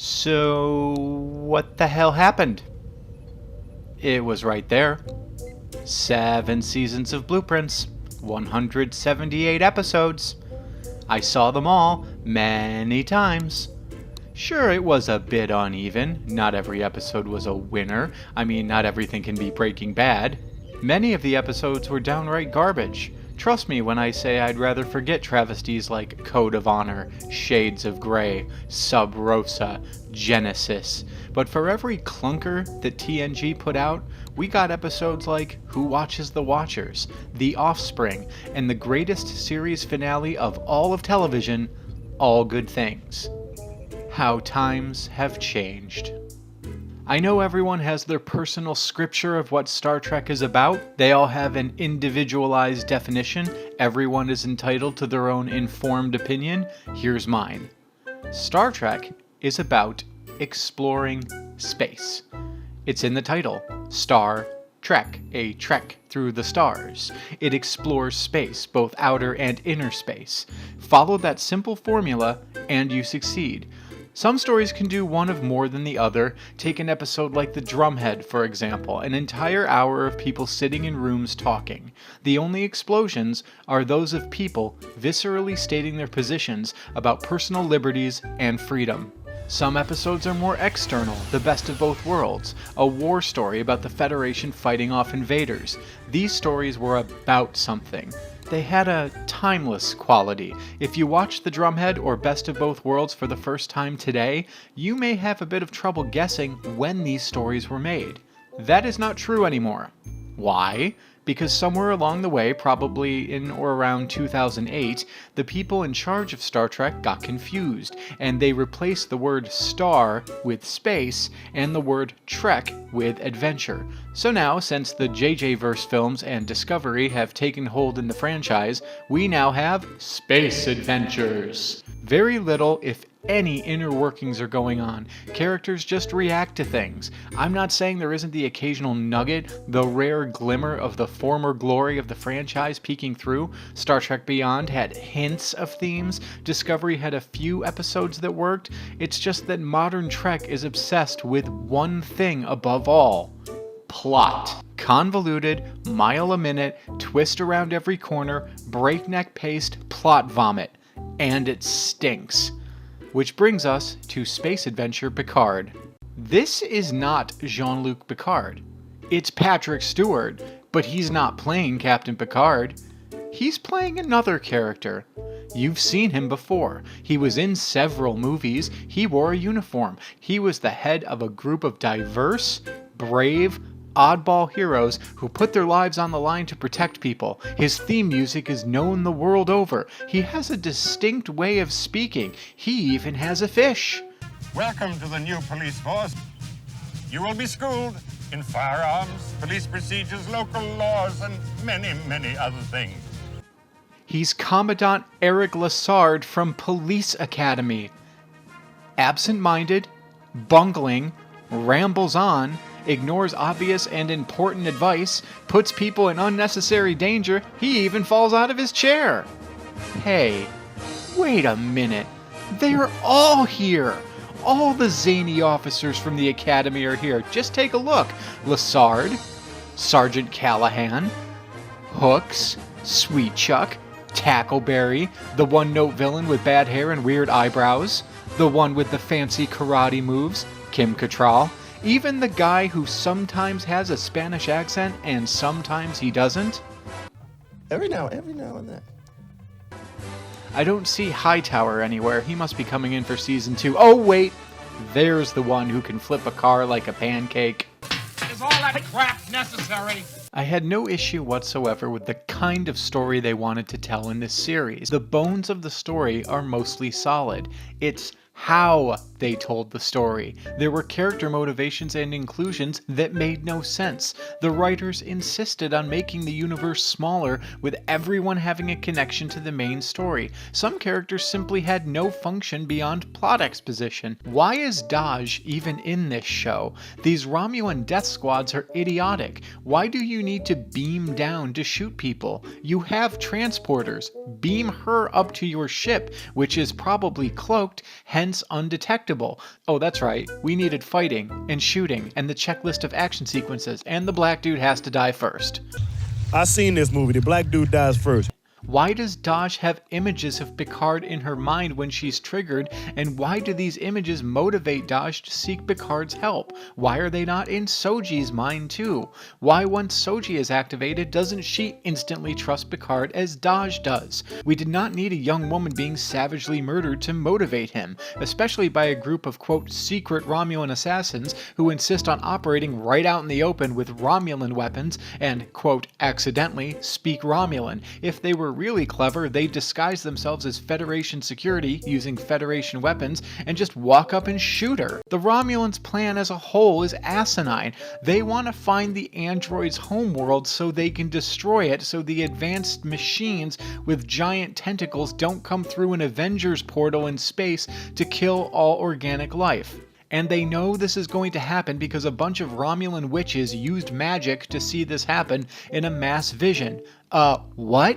So, what the hell happened? It was right there. 7 seasons of blueprints, 178 episodes. I saw them all many times. Sure, it was a bit uneven. Not every episode was a winner. Not everything can be Breaking Bad. Many of the episodes were downright garbage. Trust me when I say I'd rather forget travesties like Code of Honor, Shades of Grey, Sub Rosa, Genesis. But for every clunker that TNG put out, we got episodes like Who Watches the Watchers, The Offspring, and the greatest series finale of all of television, All Good Things. How times have changed. I know everyone has their personal scripture of what Star Trek is about. They all have an individualized definition. Everyone is entitled to their own informed opinion. Here's mine. Star Trek is about exploring space. It's in the title, Star Trek, a trek through the stars. It explores space, both outer and inner space. Follow that simple formula and you succeed. Some stories can do one of more than the other. Take an episode like The Drumhead, for example, an entire hour of people sitting in rooms talking. The only explosions are those of people viscerally stating their positions about personal liberties and freedom. Some episodes are more external, The Best of Both Worlds, a war story about the Federation fighting off invaders. These stories were about something. They had a timeless quality. If you watch The Drumhead or Best of Both Worlds for the first time today, you may have a bit of trouble guessing when these stories were made. That is not true anymore. Why? Because somewhere along the way, probably in or around 2008, the people in charge of Star Trek got confused, and they replaced the word star with space and the word trek with adventure. So now, since the JJ-verse films and Discovery have taken hold in the franchise, we now have space adventures. Very little, if any, inner workings are going on. Characters just react to things. I'm not saying there isn't the occasional nugget, the rare glimmer of the former glory of the franchise peeking through. Star Trek Beyond had hints of themes. Discovery had a few episodes that worked. It's just that modern Trek is obsessed with one thing above all: plot. Convoluted, mile a minute, twist around every corner, breakneck paced plot vomit. And it stinks. Which brings us to space adventure Picard. This is not Jean-Luc Picard. It's Patrick Stewart, but he's not playing Captain Picard. He's playing another character. You've seen him before. He was in several movies. He wore a uniform. He was the head of a group of diverse, brave, oddball heroes who put their lives on the line to protect people. His theme music is known the world over. He has a distinct way of speaking. He even has a fish. Welcome to the new police force. You will be schooled in firearms, police procedures, local laws, and many, many other things. He's Commandant Eric Lassard from Police Academy. Absent-minded, bungling, rambles on, ignores obvious and important advice, puts people in unnecessary danger, he even falls out of his chair. Hey, wait a minute. They're all here. All the zany officers from the Academy are here. Just take a look. Lassard, Sergeant Callahan, Hooks, Sweet Chuck, Tackleberry, the one-note villain with bad hair and weird eyebrows, the one with the fancy karate moves, Kim Cattrall, even the guy who sometimes has a Spanish accent and sometimes he doesn't. Every now and then. I don't see Hightower anywhere. He must be coming in for season 2. Oh, wait. There's the one who can flip a car like a pancake. Is all that crap necessary? I had no issue whatsoever with the kind of story they wanted to tell in this series. The bones of the story are mostly solid. It's how they told the story. There were character motivations and inclusions that made no sense. The writers insisted on making the universe smaller, with everyone having a connection to the main story. Some characters simply had no function beyond plot exposition. Why is Daj even in this show? These Romulan death squads are idiotic. Why do you need to beam down to shoot people? You have transporters. Beam her up to your ship, which is probably cloaked, hence undetectable. predictable. Oh, that's right, we needed fighting, and shooting, and the checklist of action sequences, and the black dude has to die first. I seen this movie. The black dude dies first. Why does Daj have images of Picard in her mind when she's triggered, and why do these images motivate Daj to seek Picard's help? Why are they not in Soji's mind too? Why once Soji is activated, doesn't she instantly trust Picard as Daj does? We did not need a young woman being savagely murdered to motivate him, especially by a group of quote secret Romulan assassins who insist on operating right out in the open with Romulan weapons and quote accidentally speak Romulan. If they were really clever, they disguise themselves as Federation security using Federation weapons and just walk up and shoot her. The Romulans' plan as a whole is asinine. They want to find the android's homeworld so they can destroy it so the advanced machines with giant tentacles don't come through an Avengers portal in space to kill all organic life. And they know this is going to happen because a bunch of Romulan witches used magic to see this happen in a mass vision. What?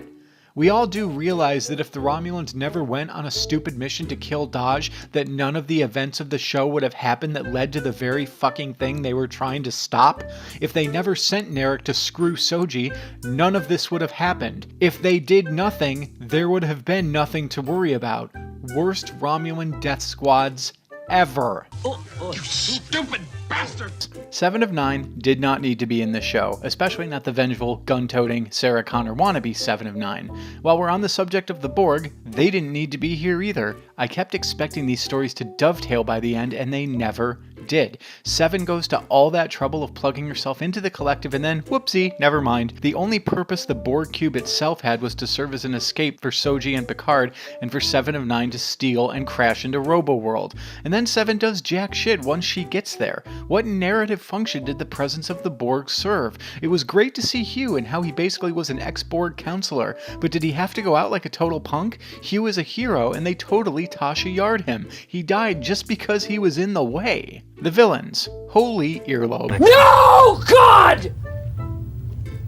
We all do realize that if the Romulans never went on a stupid mission to kill Daj, that none of the events of the show would have happened that led to the very fucking thing they were trying to stop. If they never sent Narek to screw Soji, none of this would have happened. If they did nothing, there would have been nothing to worry about. Worst Romulan death squads ever. You stupid bastard! 7 of 9 did not need to be in this show, especially not the vengeful, gun-toting, Sarah Connor wannabe 7 of 9. While we're on the subject of the Borg, they didn't need to be here either. I kept expecting these stories to dovetail by the end, and they never did. 7 goes to all that trouble of plugging herself into the collective and then, whoopsie, never mind. The only purpose the Borg cube itself had was to serve as an escape for Soji and Picard, and for 7 of 9 to steal and crash into Robo-World. And then 7 does jack shit once she gets there. What narrative function did the presence of the Borg serve? It was great to see Hugh and how he basically was an ex-Borg counselor, but did he have to go out like a total punk? Hugh is a hero, and they totally Tasha Yard him. He died just because he was in the way. The villains. Holy earlobe. No, God!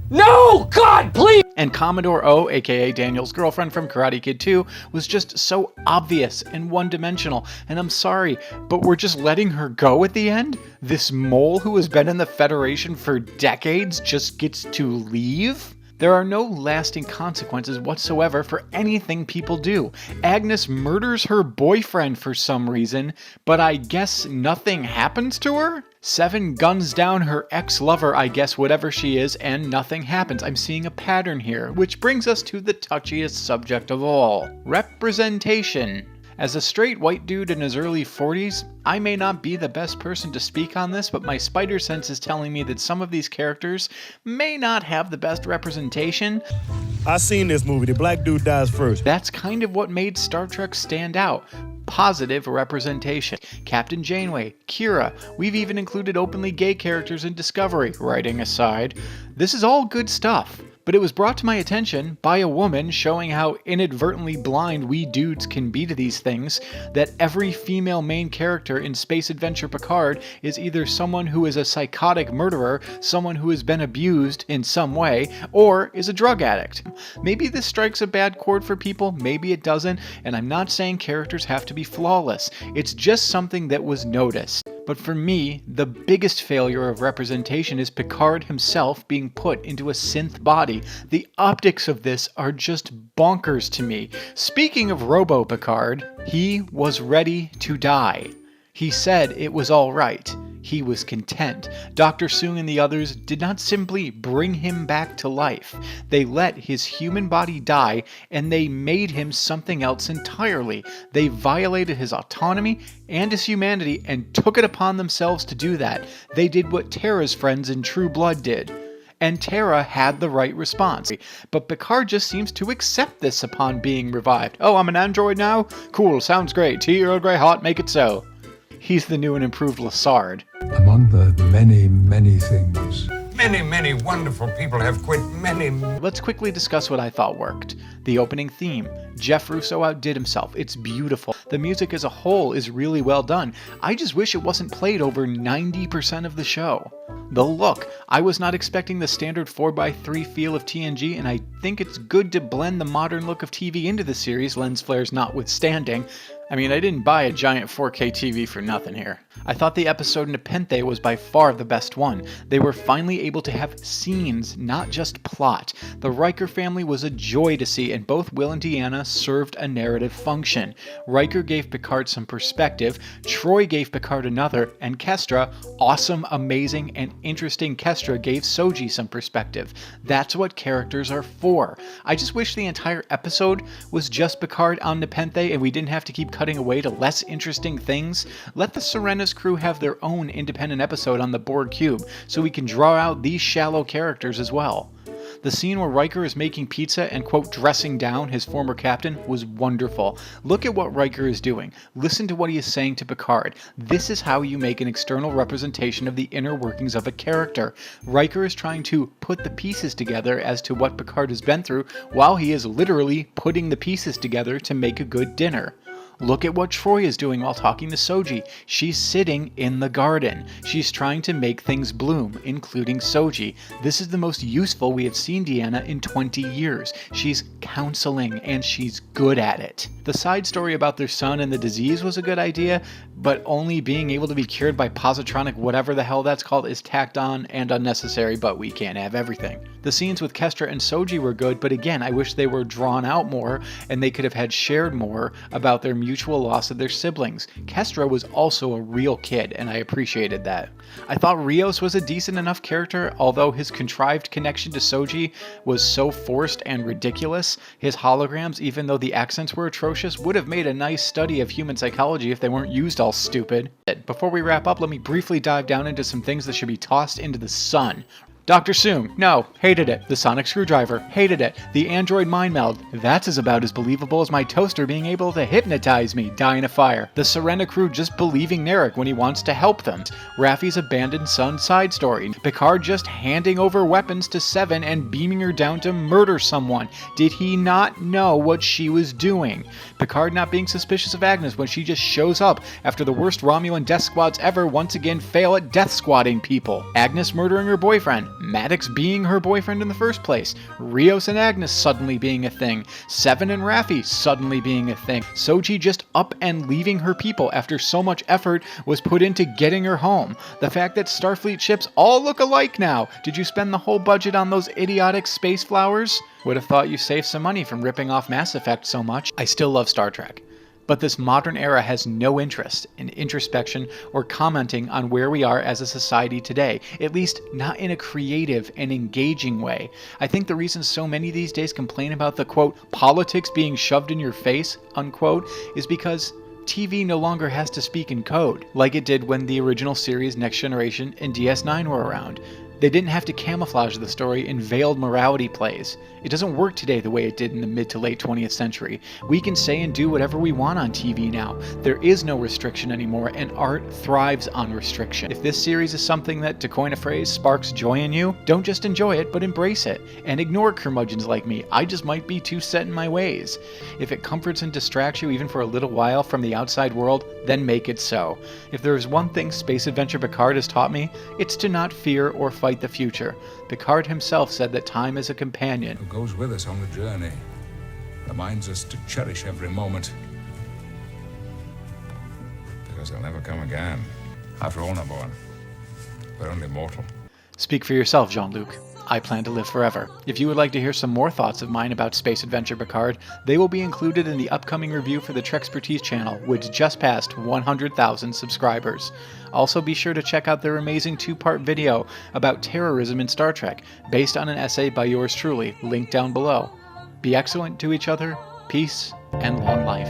No, God, please! And Commodore O, aka Daniel's girlfriend from Karate Kid 2, was just so obvious and one-dimensional. And I'm sorry, but we're just letting her go at the end? This mole who has been in the Federation for decades just gets to leave? There are no lasting consequences whatsoever for anything people do. Agnes murders her boyfriend for some reason, but I guess nothing happens to her? 7 guns down her ex-lover, I guess whatever she is, and nothing happens. I'm seeing a pattern here, which brings us to the touchiest subject of all. Representation. As a straight white dude in his early 40s, I may not be the best person to speak on this, but my spider sense is telling me that some of these characters may not have the best representation. I seen this movie. The black dude dies first. That's kind of what made Star Trek stand out. Positive representation. Captain Janeway, Kira, we've even included openly gay characters in Discovery, writing aside. This is all good stuff. But it was brought to my attention by a woman showing how inadvertently blind we dudes can be to these things, that every female main character in Space Adventure Picard is either someone who is a psychotic murderer, someone who has been abused in some way, or is a drug addict. Maybe this strikes a bad chord for people, maybe it doesn't, and I'm not saying characters have to be flawless. It's just something that was noticed. But for me, the biggest failure of representation is Picard himself being put into a synth body. The optics of this are just bonkers to me. Speaking of Robo Picard, he was ready to die. He said it was all right. He was content. Dr. Soong and the others did not simply bring him back to life. They let his human body die, and they made him something else entirely. They violated his autonomy and his humanity and took it upon themselves to do that. They did what Tara's friends in True Blood did. And Tara had the right response. But Picard just seems to accept this upon being revived. Oh, I'm an android now? Cool, sounds great. Tea, Earl Grey hot, make it so. He's the new and improved Lassard. Among the many, many things. Many, many wonderful people have quit many. Let's quickly discuss what I thought worked. The opening theme. Jeff Russo outdid himself. It's beautiful. The music as a whole is really well done. I just wish it wasn't played over 90% of the show. The look. I was not expecting the standard 4x3 feel of TNG, and I think it's good to blend the modern look of TV into the series, lens flares notwithstanding. I mean, I didn't buy a giant 4K TV for nothing here. I thought the episode Nepenthe was by far the best one. They were finally able to have scenes, not just plot. The Riker family was a joy to see, and both Will and Deanna served a narrative function. Riker gave Picard some perspective, Troy gave Picard another, and Kestra, awesome, amazing, and interesting Kestra, gave Soji some perspective. That's what characters are for. I just wish the entire episode was just Picard on Nepenthe and we didn't have to keep cutting away to less interesting things. Let the Serena's crew have their own independent episode on the Borg Cube so we can draw out these shallow characters as well. The scene where Riker is making pizza and, quote, dressing down his former captain was wonderful. Look at what Riker is doing. Listen to what he is saying to Picard. This is how you make an external representation of the inner workings of a character. Riker is trying to put the pieces together as to what Picard has been through, while he is literally putting the pieces together to make a good dinner. Look at what Troy is doing while talking to Soji. She's sitting in the garden. She's trying to make things bloom, including Soji. This is the most useful we have seen Deanna in 20 years. She's counseling, and she's good at it. The side story about their son and the disease was a good idea, but only being able to be cured by positronic whatever the hell that's called is tacked on and unnecessary, but we can't have everything. The scenes with Kestra and Soji were good, but again, I wish they were drawn out more and they could have had shared more about their mutual loss of their siblings. Kestra was also a real kid, and I appreciated that. I thought Rios was a decent enough character, although his contrived connection to Soji was so forced and ridiculous. His holograms, even though the accents were atrocious, would have made a nice study of human psychology if they weren't used all stupid. Before we wrap up, let me briefly dive down into some things that should be tossed into the sun. Dr. Soom, no, hated it. The sonic screwdriver, hated it. The android mind meld, that's about as believable as my toaster being able to hypnotize me, die in a fire. The Serena crew just believing Narek when he wants to help them. Raffi's abandoned son side story. Picard just handing over weapons to Seven and beaming her down to murder someone. Did he not know what she was doing? Picard not being suspicious of Agnes when she just shows up after the worst Romulan death squads ever once again fail at death squatting people. Agnes murdering her boyfriend. Maddox being her boyfriend in the first place, Rios and Agnes suddenly being a thing, Seven and Raffi suddenly being a thing, Soji just up and leaving her people after so much effort was put into getting her home, the fact that Starfleet ships all look alike now. Did you spend the whole budget on those idiotic space flowers? Would have thought you saved some money from ripping off Mass Effect so much. I still love Star Trek. But this modern era has no interest in introspection or commenting on where we are as a society today, at least not in a creative and engaging way. I think the reason so many these days complain about the, quote, politics being shoved in your face, unquote, is because TV no longer has to speak in code, like it did when the original series Next Generation and DS9 were around. They didn't have to camouflage the story in veiled morality plays. It doesn't work today the way it did in the mid to late 20th century. We can say and do whatever we want on TV now. There is no restriction anymore, and art thrives on restriction. If this series is something that, to coin a phrase, sparks joy in you, don't just enjoy it, but embrace it. And ignore curmudgeons like me. I just might be too set in my ways. If it comforts and distracts you even for a little while from the outside world, then make it so. If there is one thing Space Adventure Picard has taught me, it's to not fear or fight the future. Picard himself said that time is a companion Who goes with us on the journey, reminds us to cherish every moment. Because they'll never come again. After all, number one, we're only mortal. Speak for yourself, Jean-Luc. I plan to live forever. If you would like to hear some more thoughts of mine about Space Adventure Picard, they will be included in the upcoming review for the Trexpertise channel, which just passed 100,000 subscribers. Also, be sure to check out their amazing 2-part video about terrorism in Star Trek, based on an essay by yours truly, linked down below. Be excellent to each other, peace, and long life.